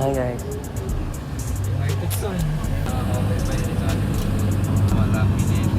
Hi guys. United Sun. Okay ba yun ito? Wala pinili.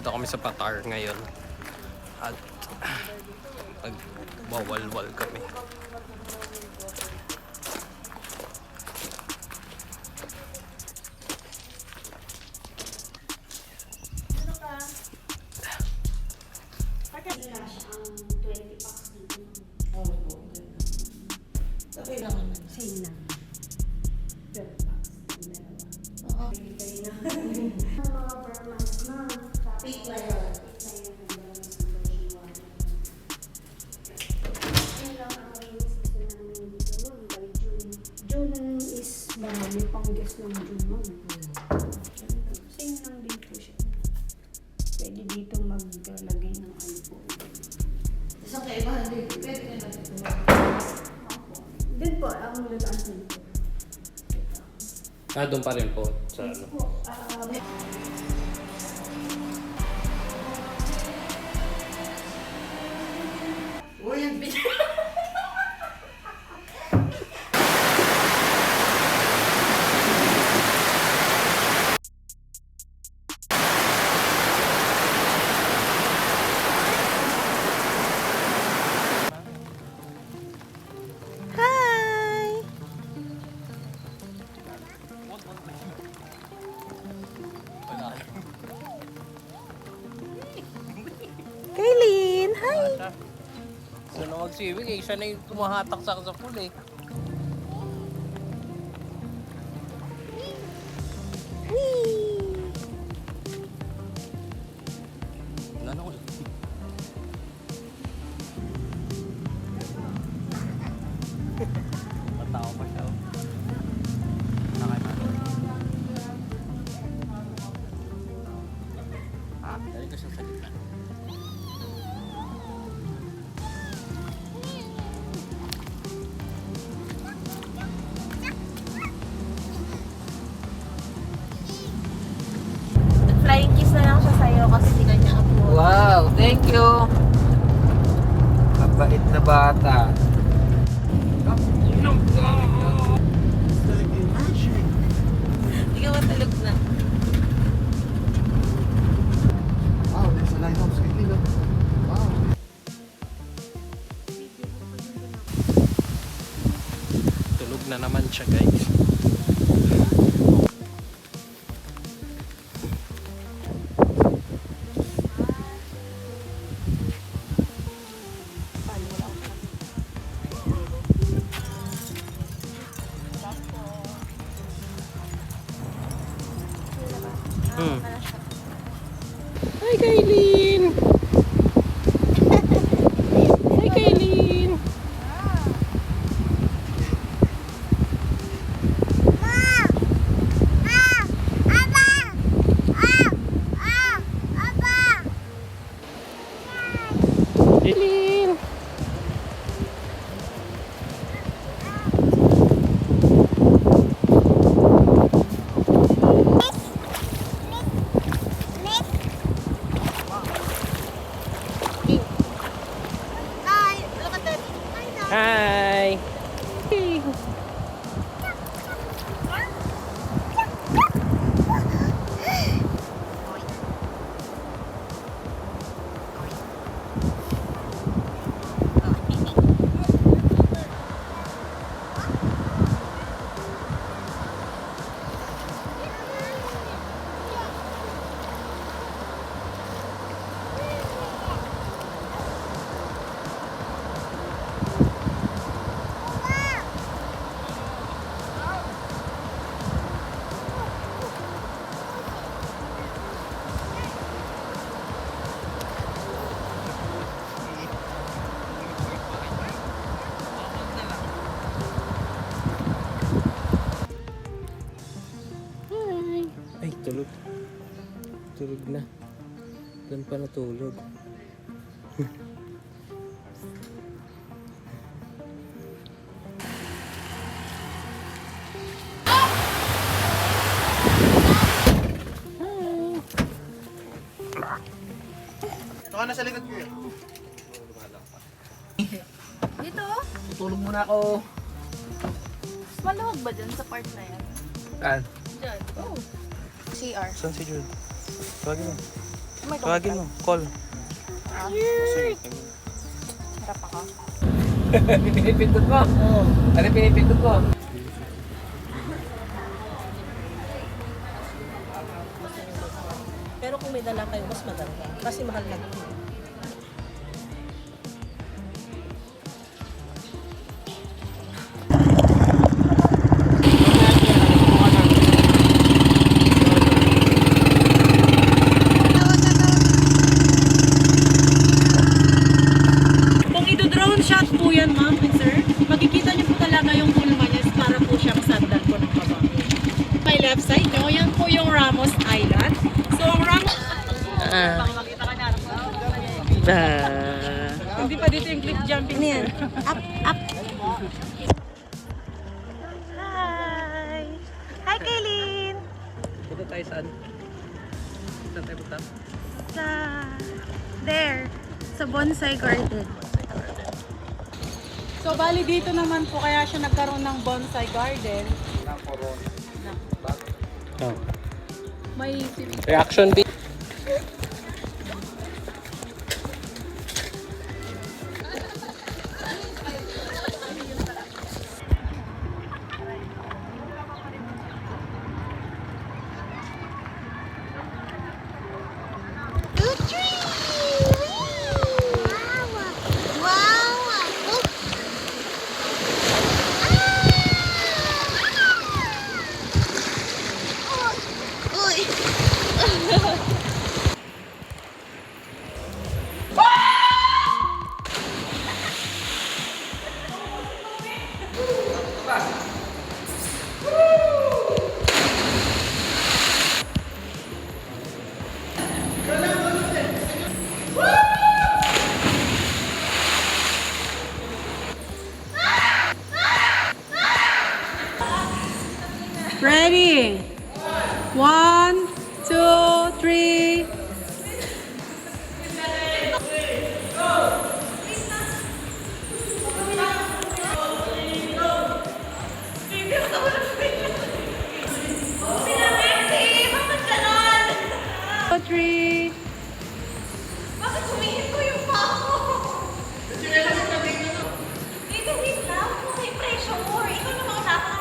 Dito kami sa Patar ngayon. At nagbawalwal kami. Same lang. 12 bucks. Dalawa. Mga per month, ma'am. Pick na yun. Yun lang ang rainy season namin dito, ma'am. By June. June is marami pang guest ng June, ma'am. Same lang dito siya. Pwede dito maglalagay ng iPhone. Isang kaibahan din. Pwede ka natin ito. Din po, ang lalaan dito. Doon pa rin po sa ano. Po, Uy, yung pinag... Kaylin, hi! So na mag-swimming eh, siya na yung tumahatak sa pool eh. Wala na ulit. Matao pa siya. Dali ko siya sa gitna. Flying kiss na lang siya sa'yo kasi di kanya ako. Wow, thank you. Mabait na bata. Hindi ka matulog na. Wow, there's a lighthouse. Wow. Tulog na naman siya guys. Hi Kaylin! Hi Kaylin! Kaylin! tulog. Tulog na. Doon pa natulog. Saka na sa likod ko yun. Dito? Tulog muna ako. Maluwag ba dyan sa part na yan? Saan? Dyan. Oh. CR. Saan si Jude? Tawagin mo. May Tawagin mo. Call. Harap ako. Pinipindot mo. Ano pinipindot mo? Pero kung may dala kayo, mas maganda. Kasi mahal lang. Kung ito-drone shot po yan, ma'am and sir, makikita niyo po talaga yung pulma niya para po siyang sandal po ng babae. May left side nyo, yan po yung Ramos Island. So, ang Ramos... Baka makita ka na. Hindi pa dito yung cliff jumping. Ano yan? Up, up. Hi! Hi, Kaylin! Punta tayo saan? Saan tayo punta? Sa... There. Sa bonsai garden. So, bali dito naman po kaya siya nagkaroon ng bonsai garden. Oh. May Reaction video. ready. 1, 2, 3. Three. Bakit humihit ko yung paa ko? Dito, wait lang. Kung may pressure more, ikaw na mauna ka.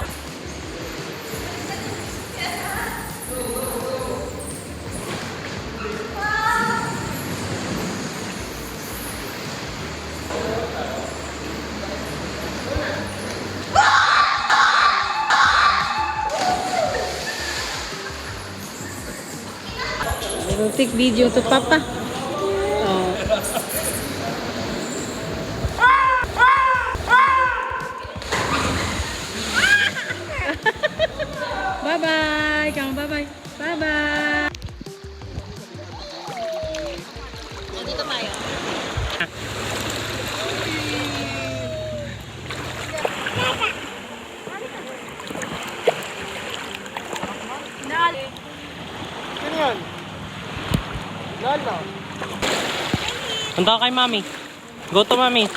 We'll take video to Papa. Oh. Bye-bye. Come bye-bye. Bye-bye. Dito tayo. Ano yan? Lala. Punta ka kay Mami. Go to Mami. Stop!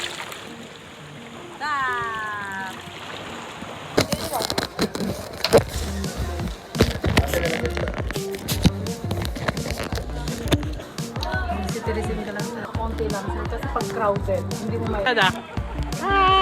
Sitirisin ka lang. Konti lang. Kasi pag crowded, hindi mo may... Ada. Hi!